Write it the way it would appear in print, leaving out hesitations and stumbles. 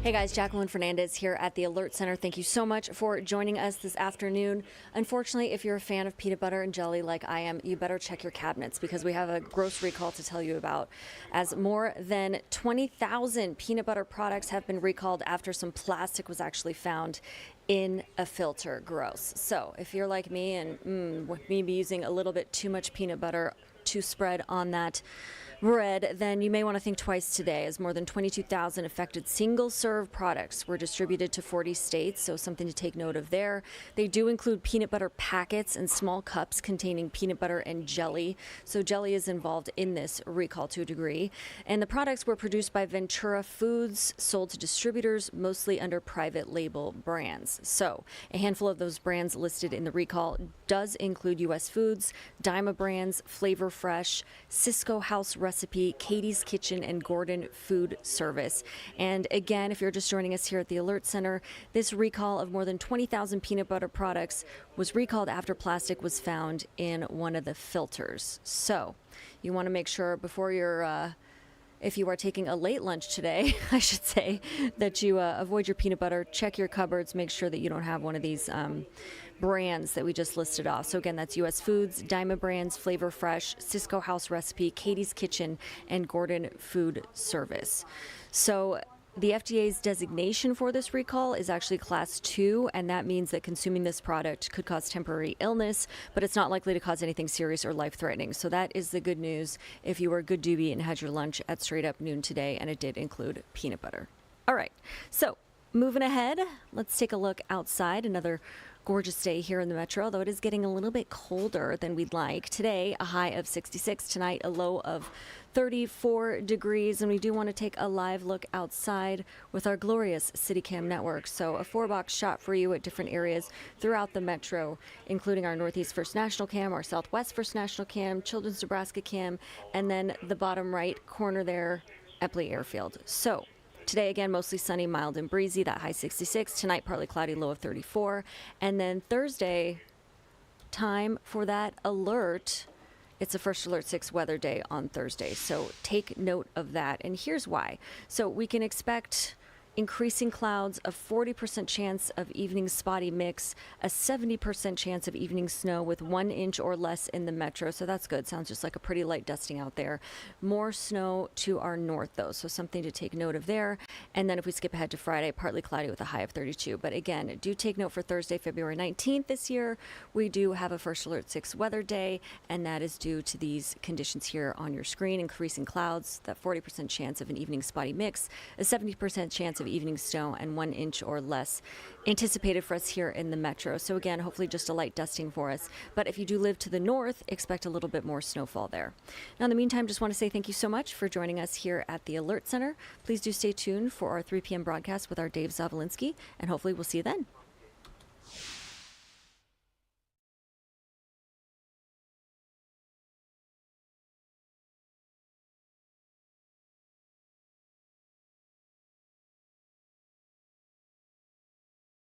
Hey guys, Jacqueline Fernandez here at the Alert Center. Thank you so much for joining us this afternoon. Unfortunately, if you're a fan of peanut butter and jelly like I am, you better check your cabinets because we have a gross recall to tell you about, as more than 20,000 peanut butter products have been recalled after some plastic was actually found in a filter. Gross. So if you're like me and maybe using a little bit too much peanut butter to spread on that bread, then you may want to think twice today, as more than 22,000 affected single-serve products were distributed to 40 states, so something to take note of there. They do include peanut butter packets and small cups containing peanut butter and jelly, so jelly is involved in this recall to a degree. And the products were produced by Ventura Foods, sold to distributors, mostly under private label brands. So a handful of those brands listed in the recall does include U.S. Foods, Dyma Brands, Flavor Fresh, Cisco House Recipe, Katie's Kitchen, and Gordon Food Service. And again, if you're just joining us here at the Alert Center, this recall of more than 20,000 peanut butter products was recalled after plastic was found in one of the filters. So you want to make sure before you're if you are taking a late lunch today, I should say, that you avoid your peanut butter, check your cupboards, make sure that you don't have one of these brands that we just listed off. So again, that's U.S. Foods, Dyma Brands, Flavor Fresh, Cisco House Recipe, Katie's Kitchen, and Gordon Food Service. So the FDA's designation for this recall is actually Class 2, and that means that consuming this product could cause temporary illness, but it's not likely to cause anything serious or life-threatening. So that is the good news if you were a good doobie and had your lunch at straight up noon today, and it did include peanut butter. All right, so moving ahead, let's take a look outside. Another gorgeous day here in the metro, though it is getting a little bit colder than we'd like. Today, a high of 66. Tonight, a low of 34 degrees. And we do want to take a live look outside with our glorious CityCam network. So a 4-box shot for you at different areas throughout the metro, including our Northeast First National Cam, our Southwest First National Cam, Children's Nebraska Cam, and then the bottom right corner there, Epley Airfield. So today, again, mostly sunny, mild, and breezy, that high 66. Tonight, partly cloudy, low of 34. And then Thursday, time for that alert. It's a First Alert 6 weather day on Thursday, so take note of that. And here's why. So we can expect increasing clouds, a 40% chance of evening spotty mix, a 70% chance of evening snow with 1 inch or less in the metro. So that's good. Sounds just like a pretty light dusting out there. More snow to our north, though, so something to take note of there. And then if we skip ahead to Friday, partly cloudy with a high of 32. But again, do take note for Thursday, February 19th this year. We do have a First Alert 6 weather day, and that is due to these conditions here on your screen. Increasing clouds, that 40% chance of an evening spotty mix, a 70% chance of evening snow, and 1 inch or less anticipated for us here in the metro. So again, hopefully just a light dusting for us. But if you do live to the north, expect a little bit more snowfall there. Now, in the meantime, just want to say thank you so much for joining us here at the Alert Center. Please do stay tuned for our 3 p.m. broadcast with our Dave Zavolinsky, and hopefully we'll see you then.